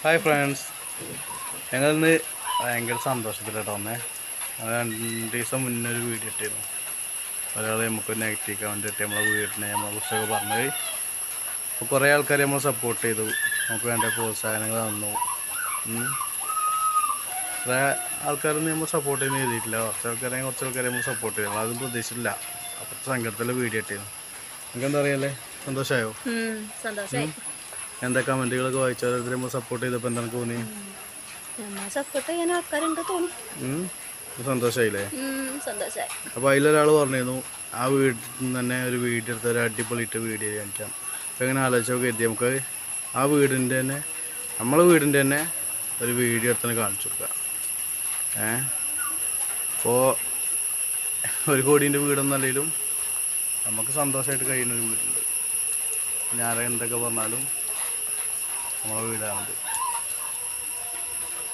Hi friends, ഞങ്ങളിന്ന് ഭയങ്കര സന്തോഷത്തിലാട്ടോ വന്നേ. 2 ദിവസം മുന്നേ ഒരു വീഡിയോ ഇട്ടിരുന്നു. ഒരാൾ നമുക്ക് നെഗറ്റീവ് കമൻറ്റ് ഇട്ട് നമ്മളെ വീടിനെ നമ്മളെക്കുറിച്ചൊക്കെ പറഞ്ഞത്. അപ്പോൾ കുറേ ആൾക്കാർ നമ്മൾ സപ്പോർട്ട് ചെയ്തു, നമുക്ക് വേണ്ട പ്രോത്സാഹനങ്ങൾ തന്നു. കുറേ ആൾക്കാരൊന്നും നമ്മൾ സപ്പോർട്ട് ചെയ്യുന്ന എഴുതിയിട്ടില്ല. കുറച്ച് ആൾക്കാരെ നമ്മൾ സപ്പോർട്ട് ചെയ്തു. അതൊന്നും പ്രതീക്ഷിച്ചില്ല. അപ്പോഴത്തെ സങ്കടത്തിലുള്ള വീഡിയോ ഇട്ടിരുന്നു. നിങ്ങൾക്ക് എന്താ അറിയാല്ലേ, സന്തോഷമായോ? എന്താ കമൻറ്റുകളൊക്കെ വായിച്ചാൽ നമ്മൾ സപ്പോർട്ട് ചെയ്തപ്പോൾ എന്താണ് തോന്നി? സന്തോഷമായില്ലേ? അപ്പോൾ അതിലൊരാൾ പറഞ്ഞിരുന്നു ആ വീട്ടിൽ നിന്ന് തന്നെ ഒരു വീഡിയോ എടുത്ത ഒരു അടിപൊളിയിട്ട് വീഡിയോ കാണിക്കാം. അപ്പോൾ ഇങ്ങനെ ആലോചിച്ചൊക്കെ എത്തി നമുക്ക് ആ വീടിൻ്റെ തന്നെ നമ്മളെ വീടിൻ്റെ തന്നെ ഒരു വീഡിയോ എടുത്ത് കാണിച്ചു കൊടുക്കുക. അപ്പോൾ 1 കോടീൻ്റെ വീടൊന്നല്ലെങ്കിലും നമുക്ക് സന്തോഷമായിട്ട് കഴിയുന്നൊരു വീടുണ്ട്. ഞാൻ എന്തൊക്കെ പറഞ്ഞാലും നമ്മളെ വീടാണത്.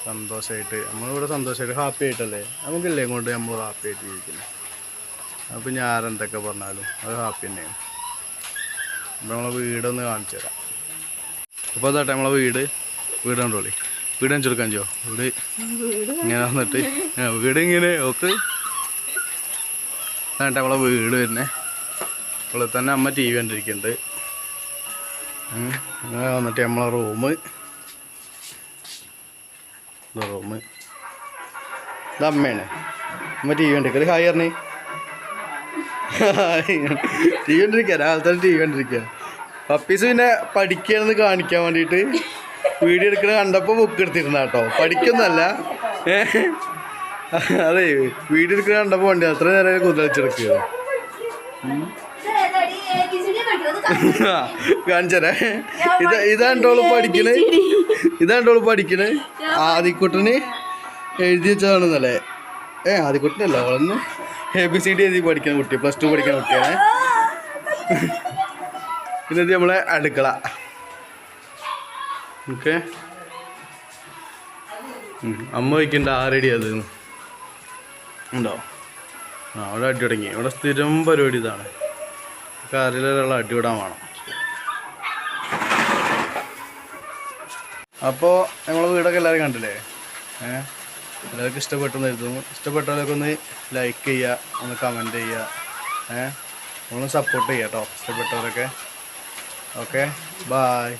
സന്തോഷമായിട്ട് നമ്മളിവിടെ സന്തോഷമായിട്ട് ഹാപ്പി ആയിട്ടല്ലേ, നമുക്കില്ലേ കൊണ്ട് നമ്മൾ ഹാപ്പി ആയിട്ട് ജീവിക്കുന്നത്. അപ്പോൾ ഞാൻ എന്തൊക്കെ പറഞ്ഞാലും അത് ഹാപ്പി തന്നെയാണ്. അപ്പോൾ നമ്മളെ വീടൊന്ന് കാണിച്ചു തരാം. അപ്പോൾ അതാട്ടെ നമ്മളെ വീട് കണ്ടോളി. വീട് കാണിച്ചു കൊടുക്കാൻ ചെയ്യോ? വീട് ഇങ്ങനെ വന്നിട്ട് വീട് ഇങ്ങനെ ഓക്ക് എന്നിട്ട് നമ്മളെ വീട് വരുന്നേ. അപ്പോൾ തന്നെ അമ്മ TV കണ്ടിരിക്കുന്നുണ്ട്. അങ്ങനെ വന്നിട്ട് നമ്മളെ റൂം ഇത് അമ്മയാണ്. അമ്മ TV കണ്ടിരിക്കുക. ഹായ് പറഞ്ഞേ. TV കണ്ടിരിക്കുക, രാവിലെ തന്നെ TV കണ്ടിരിക്കുക. പപ്പീസ് പിന്നെ പഠിക്കുകയാണെന്ന് കാണിക്കാൻ വേണ്ടിയിട്ട് വീഡിയോ എടുക്കണ കണ്ടപ്പോൾ ബുക്ക് എടുത്തിരുന്ന കേട്ടോ. പഠിക്കുന്നല്ല, അതെ വീഡിയോ എടുക്കണ കണ്ടപ്പോൾ വേണ്ടി അത്ര നേരം കുതിരച്ചെടുക്കുക. കാണിച്ചരേ, ഇതാണ്ടോള് പഠിക്കണേ. ആദിക്കുട്ടന് എഴുതി വെച്ചതാണെന്നല്ലേ? ആദിക്കുട്ടനല്ല, അവളൊന്ന് ABCD എഴുതി പഠിക്കുന്ന കുട്ടി, +2 പഠിക്കുന്ന കുട്ടിയാണ്. പിന്നെ നമ്മളെ അടുക്കള. ഓക്കെ, അമ്മ വയ്ക്കണ്ട ആറടി അത് ഉണ്ടോ? അവിടെ അടി തുടങ്ങി. ഇവിടെ സ്ഥിരം പരിപാടി ഇതാണ്. കറിയിലൊരാൾ അടിവിടാൻ വേണം. അപ്പോൾ നമ്മളെ വീടൊക്കെ എല്ലാവരും കണ്ടില്ലേ? എല്ലാവർക്കും ഇഷ്ടപ്പെട്ടെന്ന് കരുതുന്നു. ഇഷ്ടപ്പെട്ടവരൊക്കെ ഒന്ന് ലൈക്ക് ചെയ്യുക, ഒന്ന് കമൻറ്റ് ചെയ്യുക, ഒന്ന് സപ്പോർട്ട് ചെയ്യുക കേട്ടോ, ഇഷ്ടപ്പെട്ടവരൊക്കെ. Okay, bye.